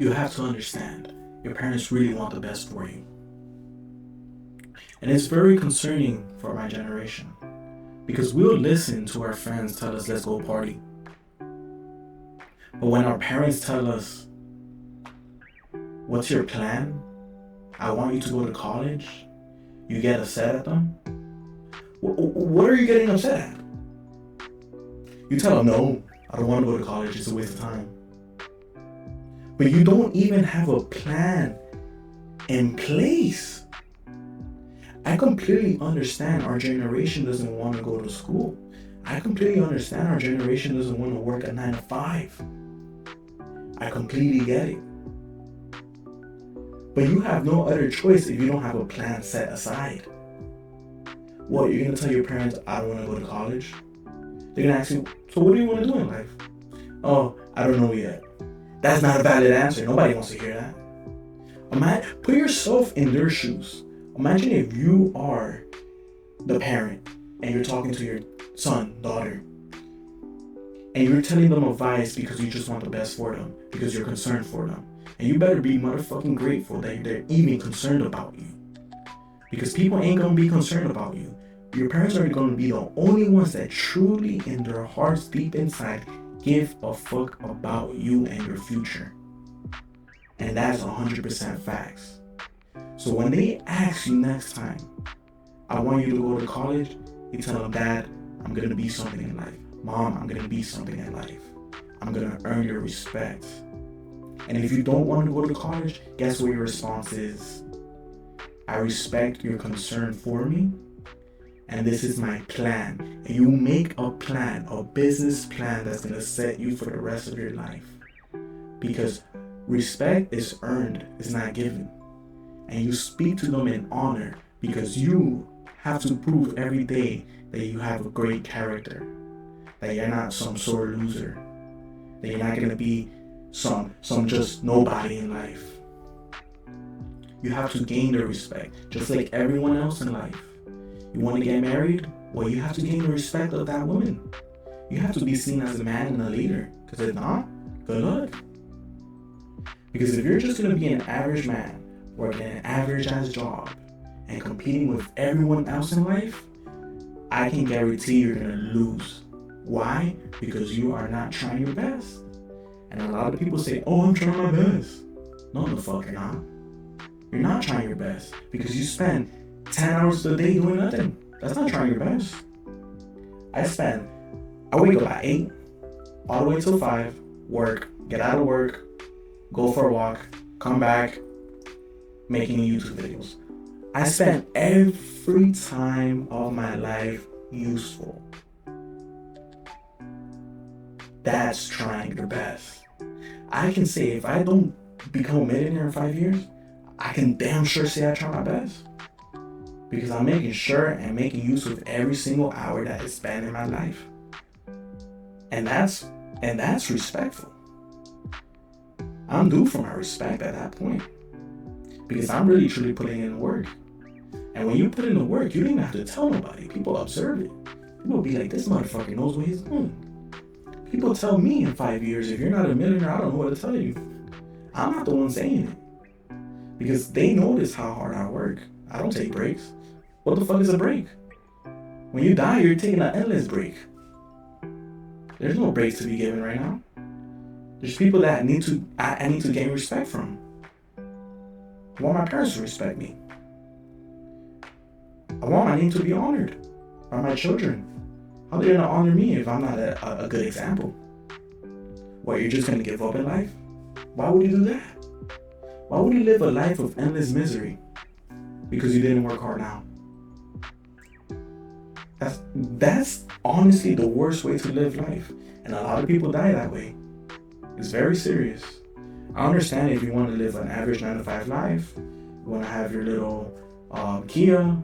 you have to understand, your parents really want the best for you. And it's very concerning for my generation because we'll listen to our friends tell us, let's go party. But when our parents tell us, what's your plan? I want you to go to college. You get upset at them. What are you getting upset at? You tell them, no, I don't want to go to college. It's a waste of time. But you don't even have a plan in place. I completely understand our generation doesn't want to go to school. I completely understand our generation doesn't want to work a 9 to 5. I completely get it. But you have no other choice if you don't have a plan set aside. What, you're going to tell your parents, I don't want to go to college? They're going to ask you, so what do you want to do in life? Oh, I don't know yet. That's not a valid answer. Nobody wants to hear that. Put yourself in their shoes. Imagine if you are the parent and you're talking to your son, daughter, and you're telling them advice because you just want the best for them, because you're concerned for them. And you better be motherfucking grateful that they're even concerned about you. Because people ain't gonna be concerned about you. Your parents are gonna be the only ones that truly, in their hearts deep inside, give a fuck about you and your future. And that's 100% facts. So when they ask you next time, I want you to go to college, you tell them, Dad, I'm gonna be something in life. Mom, I'm gonna be something in life. I'm gonna earn your respect. And if you don't want to go to college, guess what your response is? I respect your concern for me, and this is my plan. And you make a plan, a business plan that's gonna set you for the rest of your life. Because respect is earned, it's not given. And you speak to them in honor because you have to prove every day that you have a great character, that you're not some sore loser, that you're not gonna be some just nobody in life. You have to gain their respect, just like everyone else in life. You want to get married? Well, you have to gain the respect of that woman. You have to be seen as a man and a leader. Because if not, good luck. Because if you're just going to be an average man, working an average ass job, and competing with everyone else in life, I can guarantee you're going to lose. Why? Because you are not trying your best. And a lot of people say, oh, I'm trying my best. No, the fuck you're not. You're not trying your best because you spend 10 hours a day doing nothing. That's not trying your best. I wake up at 8, all the way till 5, work, get out of work, go for a walk, come back, making YouTube videos. I spend every time of my life useful. That's trying your best. I can say if I don't become a millionaire in 5 years, I can damn sure say I try my best. Because I'm making sure and making use of every single hour that is spent in my life. And that's respectful. I'm due for my respect at that point. Because I'm really truly putting in the work. And when you put in the work, you don't even have to tell nobody. People observe it. People will be like, this motherfucker knows what he's doing. People tell me in 5 years, if you're not a millionaire, I don't know what to tell you. I'm not the one saying it. Because they notice how hard I work. I don't take breaks. What the fuck is a break? When you die, you're taking an endless break. There's no breaks to be given right now. There's people that I need to gain respect from. I want my parents to respect me. I want my name to be honored by my children. How are they gonna honor me if I'm not a good example? What, you're just gonna give up in life? Why would you do that? Why would you live a life of endless misery because you didn't work hard now? That's honestly the worst way to live life. And a lot of people die that way. It's very serious. I understand if you want to live an average 9 to 5 life, you want to have your little Kia,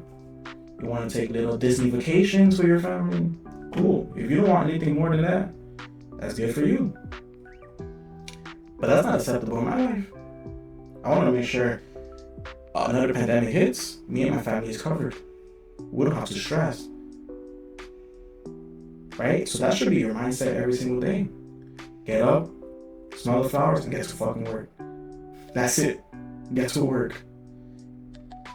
you want to take little Disney vacations with your family, cool. If you don't want anything more than that, that's good for you. But that's not acceptable in my life. I want to make sure another pandemic hits, me and my family is covered. We don't have to stress. Right? So that should be your mindset every single day. Get up, smell the flowers, and get to fucking work. That's it. Get to work.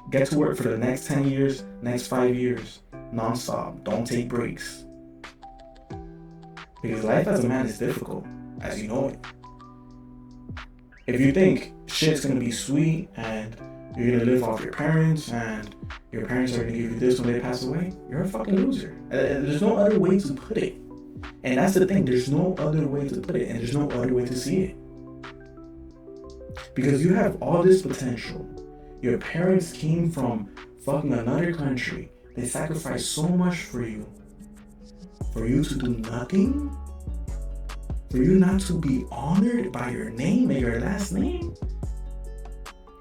Get to work for the next 10 years, next 5 years, non-stop. Don't take breaks. Because life as a man is difficult, as you know it. If you think shit's gonna be sweet and you're gonna live off your parents and your parents are gonna give you this when they pass away, you're a fucking loser. There's no other way to put it. And that's the thing, there's no other way to put it, and there's no other way to see it. Because you have all this potential. Your parents came from fucking another country. They sacrificed so much for you to do nothing? For you not to be honored by your name and your last name?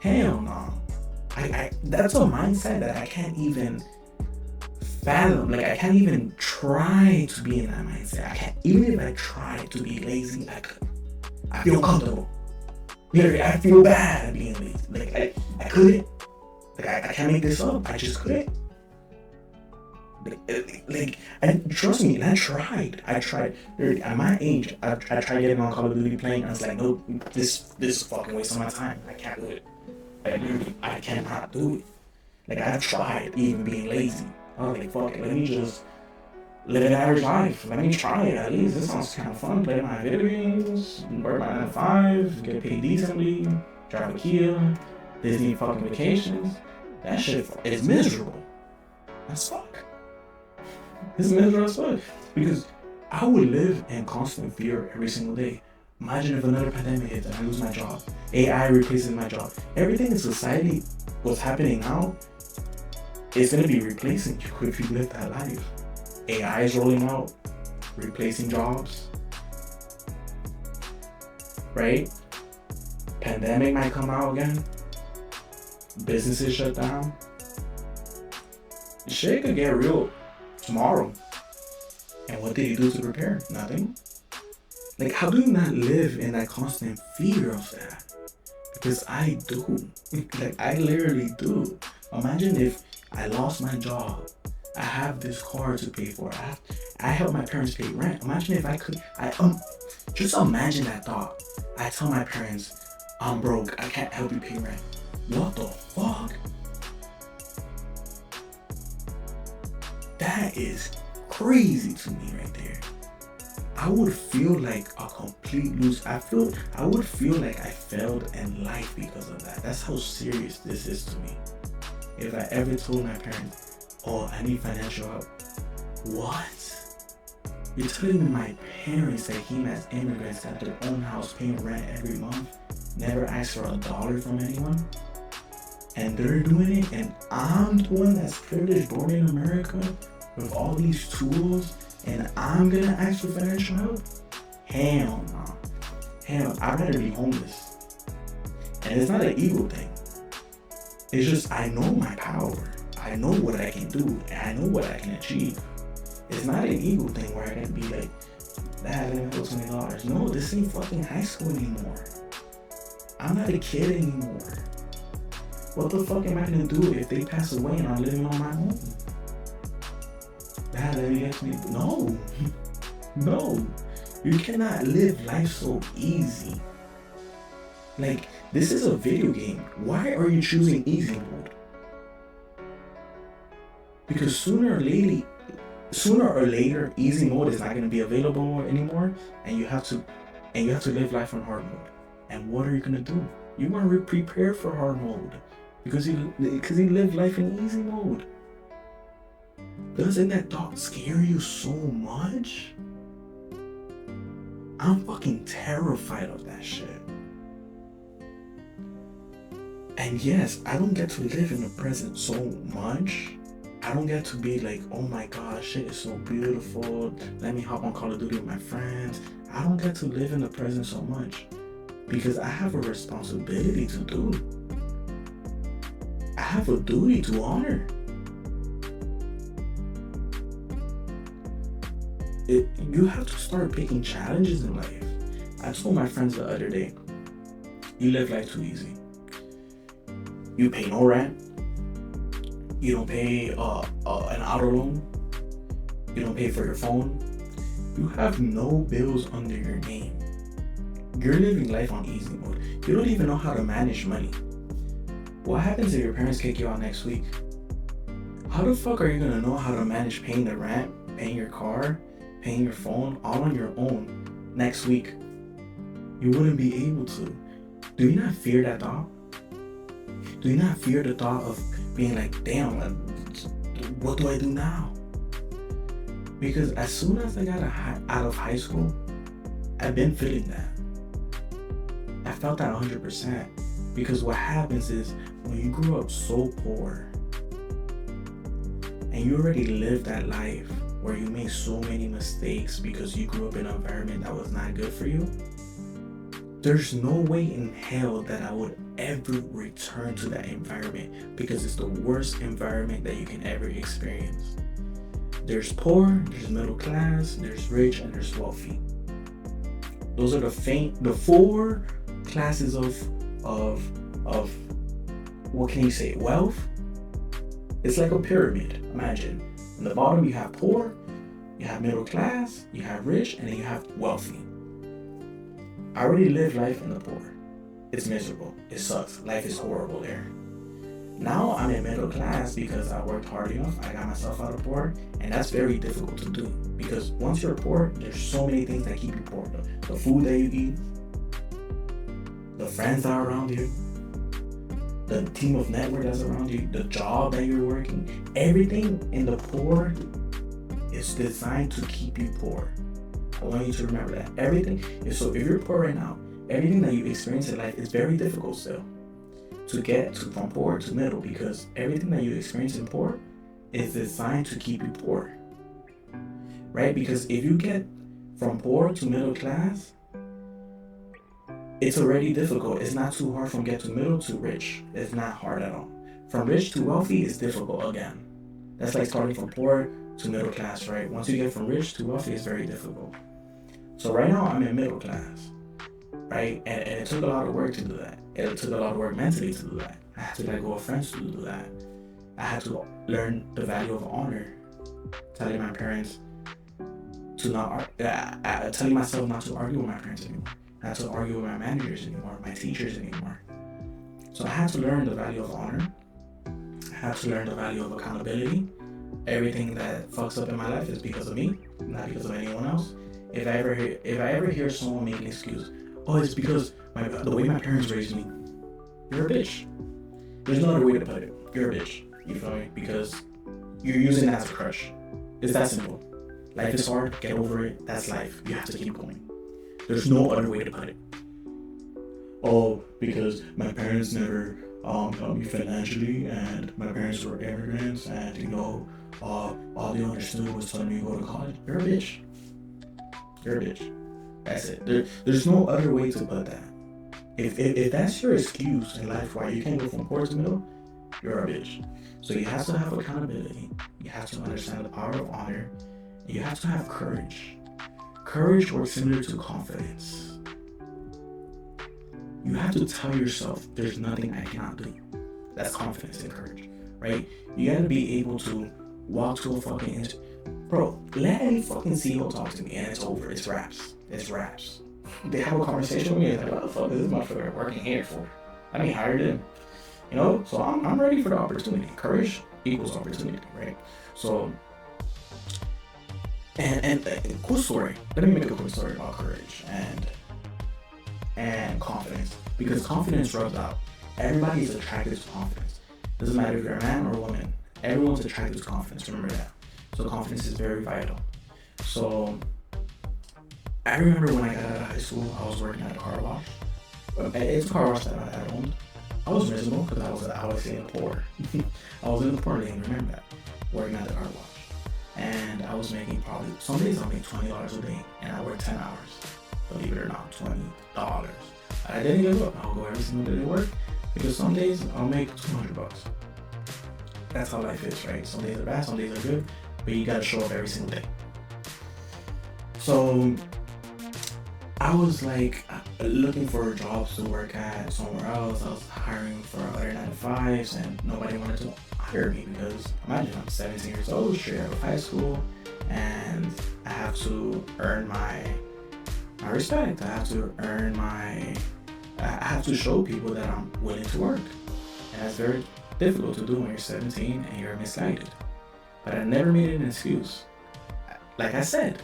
Hell no. That's a mindset that I can't even fathom. Like, I can't even try to be in that mindset. I can't. Even if I try to be lazy, I feel comfortable. Literally, I feel bad at being lazy. Like, I couldn't. Like, I can't make this up. I just couldn't. Like, and trust me, and I tried. Literally, at my age, I tried getting on Call of Duty playing. I was like, no, this is a fucking waste of my time. I can't do it. Like, literally, I cannot do it. Like, I've tried even being lazy. I was like, fuck it, let me just live an average life. Let me try it at least. This sounds kind of fun. Play my video games, work my 9 to 5, get paid decently, drive a Kia, Disney fucking vacations. That shit is miserable as fuck. It's miserable as fuck. Because I would live in constant fear every single day. Imagine if another pandemic hits and I lose my job. AI replaces my job. Everything in society, what's happening now, is going to be replacing you if you live that life. AI is rolling out, replacing jobs. Right? Pandemic might come out again. Businesses shut down. Shit could get real tomorrow. And what did you do to prepare? Nothing. Like, how do you not live in that constant fear of that? Because I do. Like, I literally do. Imagine if I lost my job. I have this car to pay for. I help my parents pay rent. Imagine if I could. Just imagine that thought. I tell my parents, I'm broke. I can't help you pay rent. What the fuck? That is crazy to me right there. I would feel like a complete loser. I would feel like I failed in life because of that. That's how serious this is to me. If I ever told my parents, oh, I need financial help. What? You're telling me my parents that came as immigrants, got their own house, paying rent every month, never asked for $1 from anyone? And they're doing it, and I'm the one that's privileged, born in America, with all these tools, and I'm gonna ask for financial help? Hell no. Hell, I'd rather be homeless. And it's not an ego thing. It's just, I know my power. I know what I can do, and I know what I can achieve. It's not an ego thing where I can be like, Dad, let me go $20. No, this ain't fucking high school anymore. I'm not a kid anymore. What the fuck am I gonna do if they pass away and I'm living on my own? Dad, let me get me. No. No. You cannot live life so easy. Like, this is a video game. Why are you choosing easy mode? Because sooner or later, easy mode is not going to be available anymore, and you have to live life on hard mode. And what are you going to do? You want to prepare for hard mode because you live life in easy mode. Doesn't that thought scare you so much? I'm fucking terrified of that shit. And yes, I don't get to live in the present so much. I don't get to be like, oh my gosh, shit is so beautiful. Let me hop on Call of Duty with my friends. I don't get to live in the present so much because I have a responsibility to do. I have a duty to honor. You have to start picking challenges in life. I told my friends the other day, you live life too easy. You pay no rent. You don't pay an auto loan. You don't pay for your phone. You have no bills under your name. You're living life on easy mode. You don't even know how to manage money. What happens if your parents kick you out next week? How the fuck are you gonna know how to manage paying the rent, paying your car, paying your phone, all on your own next week? You wouldn't be able to. Do you not fear that thought? Do you not fear the thought of being like, damn, what do I do now? Because as soon as I got out of high school, I've been feeling that. I felt that 100%. Because what happens is, when you grew up so poor, and you already lived that life where you made so many mistakes because you grew up in an environment that was not good for you, there's no way in hell that I would ever return to that environment, because it's the worst environment that you can ever experience. There's poor, there's middle class, there's rich, and there's wealthy. Those are the four classes of what can you say, wealth. It's like a pyramid. Imagine, in the bottom you have poor, you have middle class, you have rich, and then you have wealthy. I already live life in the poor. It's miserable. It sucks. Life is horrible there. Now I'm in middle class because I worked hard enough. I got myself out of poor, and that's very difficult to do, because once you're poor, there's so many things that keep you poor. The food that you eat, the friends that are around you, the team of network that's around you, the job that you're working, everything in the poor is designed to keep you poor. I want you to remember that. Everything is, so if you're poor right now, everything that you experience in life is very difficult still to get to from poor to middle, because everything that you experience in poor is designed to keep you poor. Right? Because if you get from poor to middle class, it's already difficult. It's not too hard from get to middle to rich. It's not hard at all. From rich to wealthy is difficult again. That's like starting from poor to middle class, right? Once you get from rich to wealthy, it's very difficult. So right now I'm in middle class, right? And it took a lot of work to do that. It took a lot of work mentally to do that. I had to let go of friends to do that. I had to learn the value of honor. Telling my parents to not, telling myself not to argue with my parents anymore. Not to argue with my managers anymore, my teachers anymore. So I had to learn the value of honor. I had to learn the value of accountability. Everything that fucks up in my life is because of me, not because of anyone else. If I ever hear someone make an excuse, oh, it's because the way my parents raised me, you're a bitch. There's no other way to put it. You're a bitch. You feel me? Because you're using it as a crutch. It's that simple. Life is hard. Get over it. That's life. You have to keep going. There's no other way to put it. Oh, because my parents never helped me financially, and my parents were immigrants, and all they understood was telling me to go to college. You're a bitch. You're a bitch. That's it. There's no other way to put that. If that's your excuse in life why you can't go from poor to middle, you're a bitch. So you have to have accountability. You have to understand the power of honor. You have to have courage. Courage works similar to confidence. You have to tell yourself there's nothing I cannot do. That's confidence and courage, right? You gotta be able to walk to a fucking bro, let any fucking CEO talk to me and it's over. It's raps. It's raps. They have a conversation with me and like, what the fuck is this motherfucker working here for? I mean, hired him. So I'm ready for the opportunity. Courage equals opportunity, right? So and cool story. Let me make a quick story about courage and confidence, because confidence rubs out. Everybody is attracted to confidence. Doesn't matter if you're a man or a woman. Everyone's attracted to confidence. Remember that. So confidence is very vital. So I remember when I got out of high school, I was working at a car wash. It's a car wash that I owned. I was miserable because I was in the poor. I was in the poor lane. Remember that. Working at the car wash. And I was making probably, some days I'll make $20 a day, and I work 10 hours. Believe it or not, $20. I didn't give up. I'll go every single day to work, because some days I'll make $200. That's how life is, right? Some days are bad, some days are good, but you gotta show up every single day. So I was like looking for jobs to work at somewhere else. I was hiring for other 9-to-5s, and nobody wanted to hire me because imagine I'm 17 years old, straight out of high school, and I have to earn my I respect. I have to earn my. I have to show people that I'm willing to work, and that's very difficult to do when you're 17 and you're misguided. But I never made it an excuse. Like I said,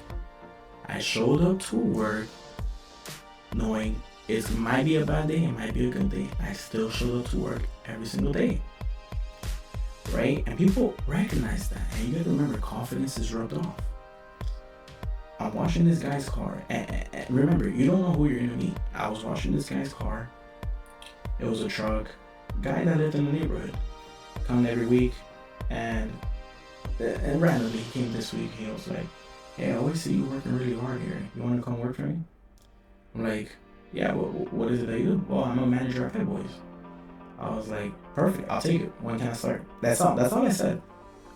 I showed up to work knowing it might be a bad day, it might be a good day. I still showed up to work every single day. Right? And people recognize that. And you gotta remember, confidence is rubbed off. I'm washing this guy's car. And remember, you don't know who you're gonna meet. I was washing this guy's car. It was a truck. Guy that lived in the neighborhood. Coming every week. And randomly he came this week. He was like, hey, I always see you working really hard here. You wanna come work for me? I'm like, yeah, well, what is it that you do? Well, I'm a manager at Pet Boys. I was like, perfect, I'll take it. When can I start? That's all I said.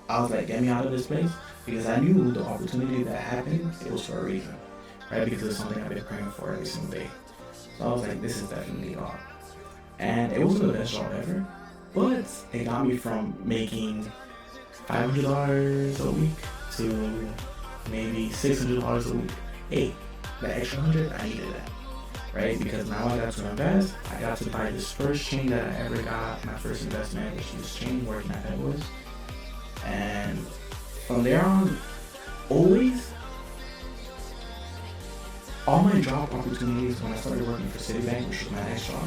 I was like, get me out of this place, because I knew the opportunity that happened, it was for a reason, right? Because it's something I've been praying for every single day. So I was like, this is definitely God. And it wasn't the best job ever, but it got me from making $500 a week to maybe $600 a week. Hey, that extra 100, I needed that. Right? Because now I got to invest. I got to buy this first chain that I ever got, my first investment, which was chain working at Pet Boys. And from there on, always, all my job opportunities when I started working for Citibank, which was my next job,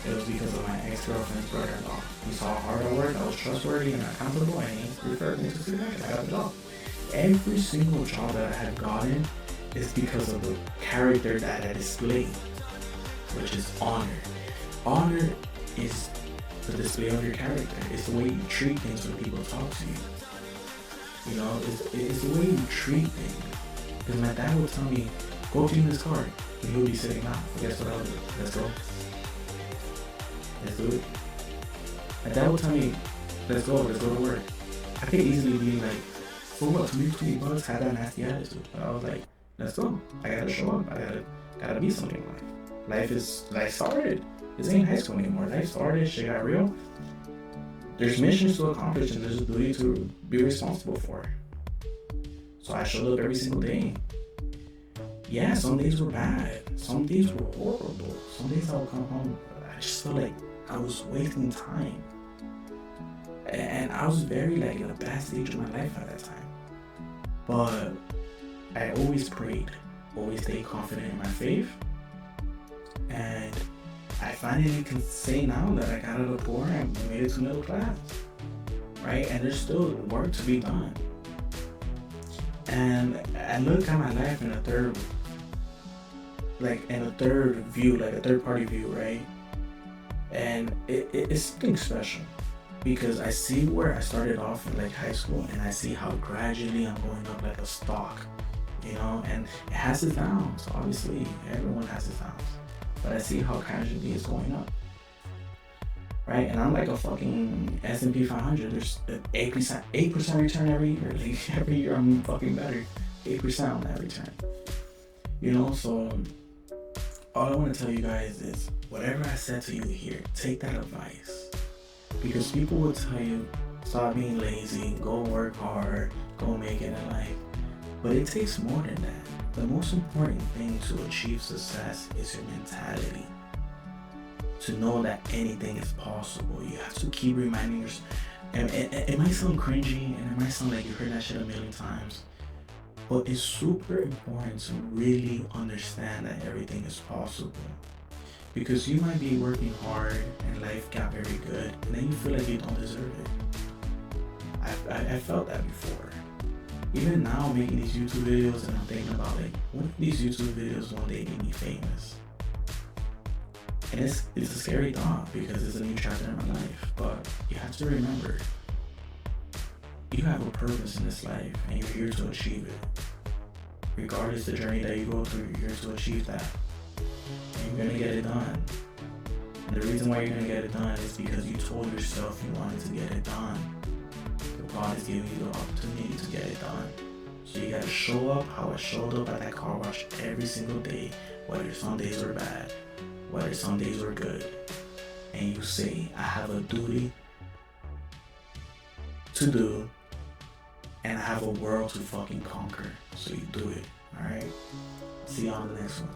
it was because of my ex-girlfriend's brother-in-law. He saw how hard I worked, I was trustworthy and accountable, and he referred me to Citibank, and I got the job. Every single job that I had gotten is because of the character that I displayed, which is honor. Honor is the display of your character. It's the way you treat things when people talk to you. You know, it's the way you treat things. Because my dad would tell me, go clean this car. And he would be sitting down. So guess what I would do? Let's go. Let's do it. My dad would tell me, let's go to work. I could easily be like, for what, $20 had that nasty attitude. But I was like, let's go. I gotta show up. I gotta be something in life. Life started. This ain't high school anymore. Life started, shit got real. There's missions to accomplish and there's a duty to be responsible for. So I showed up every single day. Yeah, some days were bad. Some days were horrible. Some days I would come home, I just felt like I was wasting time. And I was very like in a bad stage of my life at that time. But I always prayed, always stayed confident in my faith. And I finally can say now that I got out of the poor and made it to middle class, right? And there's still work to be done. And I look at my life in a third view, like a third party view, right? And it's something special because I see where I started off in like high school and I see how gradually I'm going up like a stock, you know, and it has its downs, obviously, everyone has its downs. But I see how casually it's going up, right? And I'm like a fucking S&P 500. There's an 8% return every year. Like every year I'm fucking better, 8% on that return. You know, so all I want to tell you guys is whatever I said to you here, take that advice, because people will tell you stop being lazy, go work hard, go make it in life. But it takes more than that. The most important thing to achieve success is your mentality. To know that anything is possible. You have to keep reminding yourself. And it might sound cringy and it might sound like you heard that shit a million times. But it's super important to really understand that everything is possible. Because you might be working hard and life got very good and then you feel like you don't deserve it. I felt that before. Even now, making these YouTube videos, and I'm thinking about like, what if these YouTube videos one day make me famous? And it's a scary thought because it's a new chapter in my life. But you have to remember, you have a purpose in this life, and you're here to achieve it. Regardless the journey that you go through, you're here to achieve that, and you're gonna get it done. And the reason why you're gonna get it done is because you told yourself you wanted to get it done. God is giving you the opportunity to get it done. So you gotta show up how I showed up at that car wash every single day, whether some days were bad, whether some days were good. And you say, I have a duty to do, and I have a world to fucking conquer. So you do it, alright? see y'all on the next one.